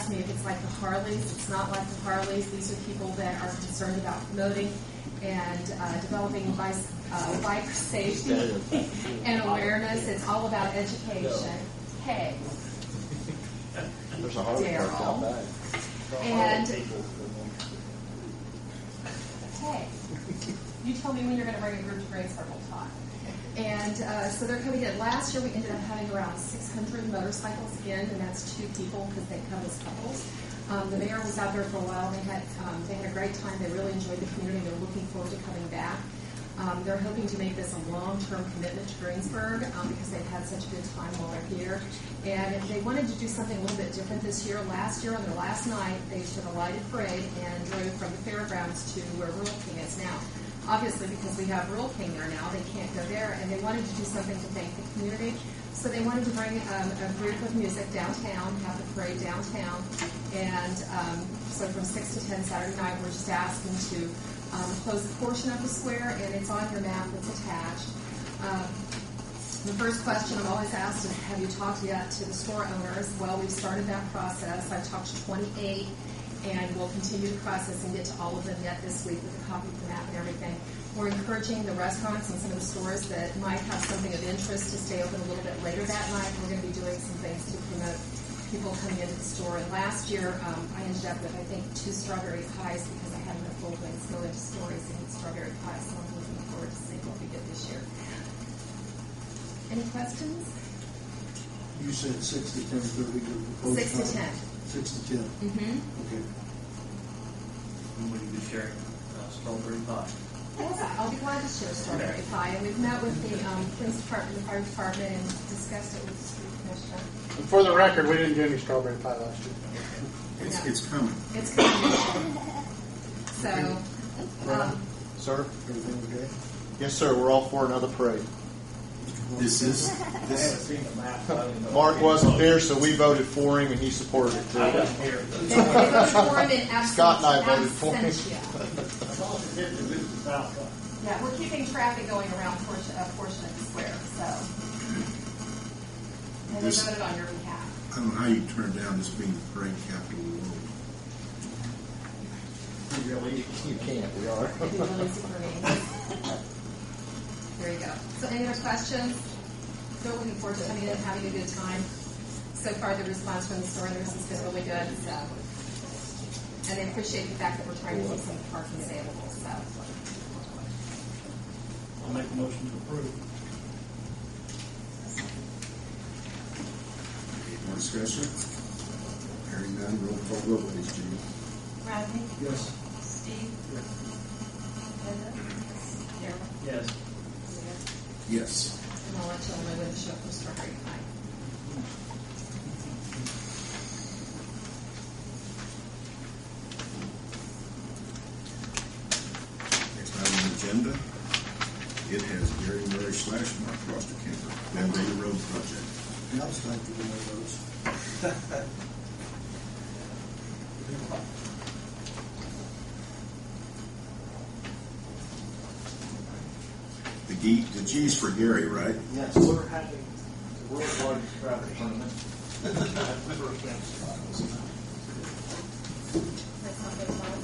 asked me if it's like the Harleys. It's not like the Harleys. These are people that are concerned about promoting and developing bike safety and awareness. It's all about education. Hey, there's a Harley parked out back. And hey, you tell me when you're going to bring a group to Greensburg, we'll talk. And so they're coming in. Last year we ended up having around 600 motorcycles in, and that's 2 people because they come as couples. The mayor was out there for a while. They had a great time. They really enjoyed the community. They're looking forward to coming back. They're hoping to make this a long-term commitment to Greensburg because they've had such a good time while they're here. And if they wanted to do something a little bit different this year, last year on their last night, they took a lighted parade and drove from the fairgrounds to where Rural King is now. Obviously, because we have Rural King there now, they can't go there, and they wanted to do something to thank the community. So they wanted to bring a group of music downtown, have the parade downtown, and so from 6 to 10 Saturday night, we're just asking to close a portion of the square, and it's on your map that's attached. The first question I'm always asked is, have you talked yet to the store owners? Well, we've started that process. I've talked to 28. And we'll continue the process and get to all of them yet this week with a copy of the map and everything. We're encouraging the restaurants and some of the stores that might have something of interest to stay open a little bit later that night. We're going to be doing some things to promote people coming into the store. And last year, I ended up with, I think, 2 strawberry pies because I had enough Goldwings go into stores and eat strawberry pies. So I'm looking forward to seeing what we get this year. Any questions? You said 6 to 10:30. 6 to 10. 6 to 10. Mm-hmm. Okay. And we can be sharing strawberry pie. Yes, I'll be glad to share strawberry pie. And we've met with the police department, the fire department, and discussed it with the street commissioner. And for the record, we didn't do any strawberry pie last year. It's coming. It's coming. So, Sir? Everything okay? Yes, sir. We're all for another parade. This is. Mark wasn't here, so we voted for him, and he supported it too. they voted for him in absence. Scott and I voted for him. Yeah, we're keeping traffic going around a portion of the square. So, and they voted on your behalf. I don't know how you turn down this being the parade capital of the world. You can't. We are. It'd be really super neat. There you go. So any other questions? Still looking forward to coming in and having a good time. So far, the response from the store owners has been really good. So, and they appreciate the fact that we're trying to keep some parking available. So, I'll make a motion to approve. Any more discussion? Hearing none, roll call vote, please, Judy. Rodney? Yes. Steve? Linda? Darryl? Yes. Yes. And I'll let you all know when to show up for strawberry pie. Next item on the agenda, it has Gary Murray / Mark Foster Camper, Vandalia Road Project. Now it's time to do one of those. The G's for Gary, right? Yes, we're having the world's largest traffic tournament. That's not good fun.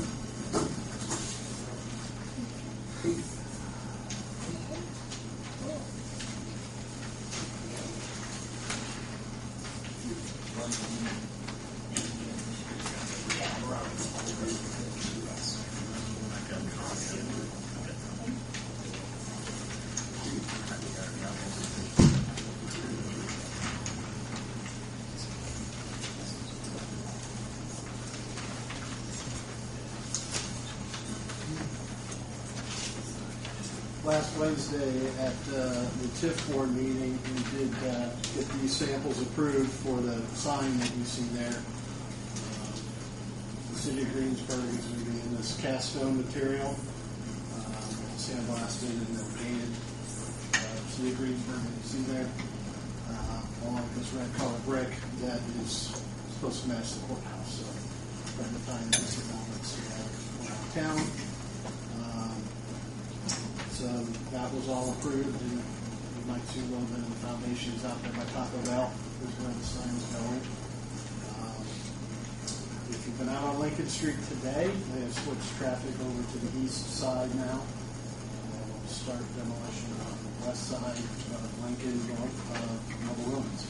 Last Wednesday at the TIF board meeting, we did get these samples approved for the sign that you see there. The city of Greensburg is using this cast stone material, sandblasted and then painted. City of Greensburg, that you see there, along with this red color brick that is supposed to match the courthouse. So, trying to find these elements around town. So that was all approved, and you might see a little bit of the foundations out there by Taco Bell is where the sign is going. if you've been out on Lincoln Street today, they have switched traffic over to the east side now. We'll start demolition on the west side of Lincoln, north of Noble Ruins.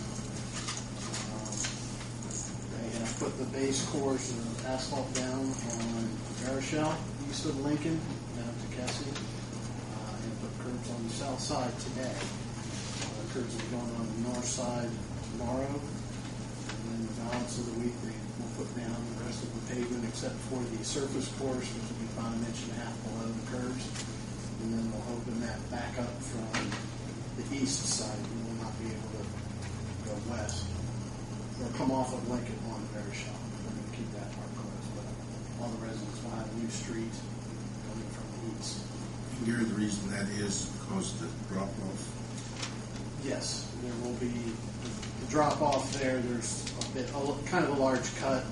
They have put the base course of asphalt down on Baroshell, east of Lincoln, down to Kessie, and put curbs on the south side today. Curbs will be going on the north side tomorrow, and then the balance of the week they will put down the rest of the pavement except for the surface course, which will be about 1.5 inches below the curbs, and then we'll open that back up from the east side. We will not be able to go west. They'll come off of Lincoln on Baroshell. We're going to keep that part closed, but all the residents will have a new street coming from the east. Gary, the reason that is because of the drop-off. Yes, there will be the drop off there. There's kind of a large cut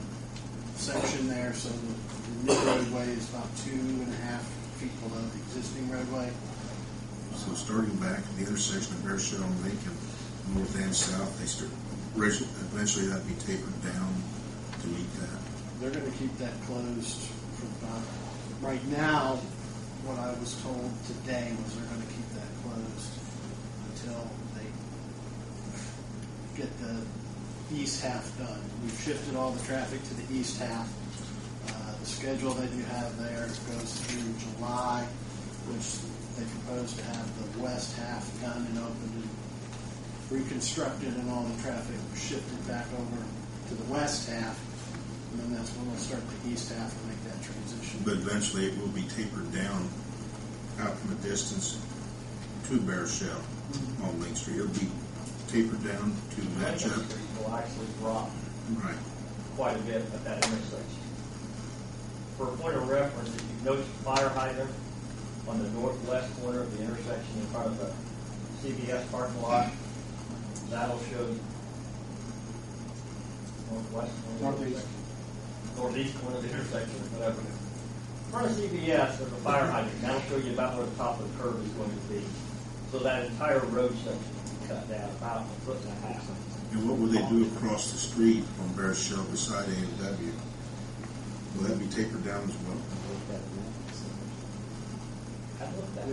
section there, so the new roadway is about 2.5 feet below the existing roadway. So starting back at the intersection of Baroshell and Lincoln, north and south, eventually that'd be tapered down to meet that. They're going to keep that closed for about, right now, what I was told today was they're going to keep that closed until they get the east half done. We've shifted all the traffic to the east half. The schedule that you have there goes through July, which they propose to have the west half done and opened and reconstructed, and all the traffic shifted back over to the west half, and then that's when we'll start the east half and make that transition. But eventually it will be tapered down out from a distance to Baroshell on Main Street. It'll be tapered down to match up. Lincoln Street will actually drop Right. quite a bit at that intersection. For a point of reference, if you notice the fire hydrant on the northwest corner of the intersection in front of the CVS parking lot, that'll show northeast corner of the intersection, whatever. In front of CVS, there's a fire hydrant. That'll show you about where the top of the curve is going to be. So that entire road section will be cut down about 1.5 feet. And what will they do across the street on Baroshell beside A&W? Will that be tapered down as well? I haven't looked that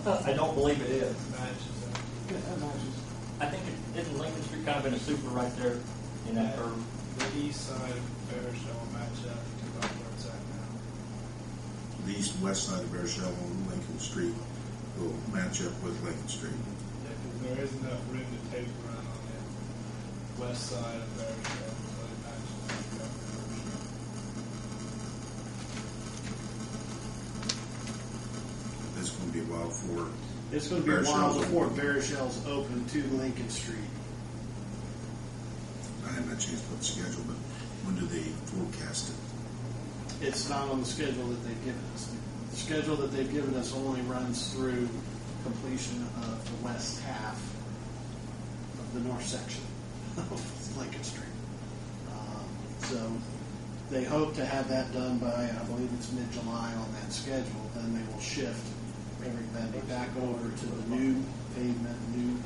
far. I don't believe it is. I think isn't Lincoln Street kind of in a super right there in that curve? The east side of Baroshell will match up to about where it's at now. The east and west side of Baroshell on Lincoln Street will match up with Lincoln Street. Yeah, because there is enough room to take around on the west side of Baroshell, so it matches up to Baroshell. It's going to be a while for. It's going to be a while Baroshell's before open. Baroshell's open to Lincoln Street. I haven't had a chance to put the schedule, but when do they forecast it? It's not on the schedule that they've given us. The schedule that they've given us only runs through completion of the west half of the north section of Lincoln Street. So they hope to have that done by, I believe it's mid-July on that schedule. Then they will shift everybody back over to the new pavement, new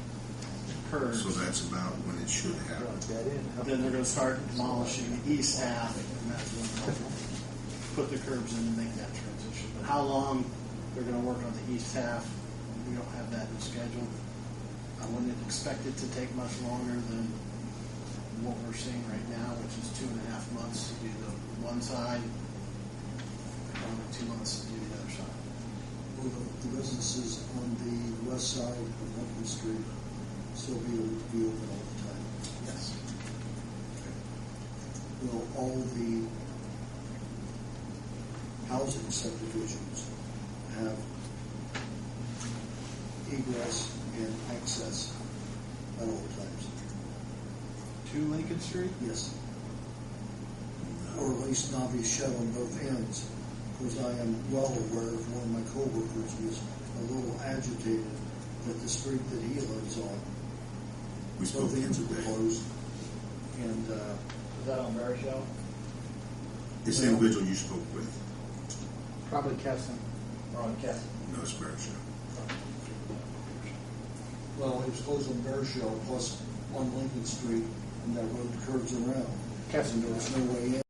curbs. So that's about when it should happen. Then they're going to start demolishing the east half, and that's when they'll put the curbs in and make that transition. But how long they're going to work on the east half, we don't have that in schedule. I wouldn't expect it to take much longer than what we're seeing right now, which is 2.5 months to do the one side, and only 2 months to do the other side. Will the businesses on the west side of Lincoln Street still be able to be open all the time? Yes. Will all the housing subdivisions have egress and access at all times? To Lincoln Street? Yes. Or at least not be shut on both ends, because I am well aware of one of my coworkers was a little agitated that the street that he lives on, We spoke both ends were today. closed. And Is that on Baroshell? It's the individual you spoke with. Probably Kesson. Or on Kessie? No, it's Baroshell. well, it was closed on Baroshell plus on Lincoln Street, and that road curves around. Kesson There does. was no way in.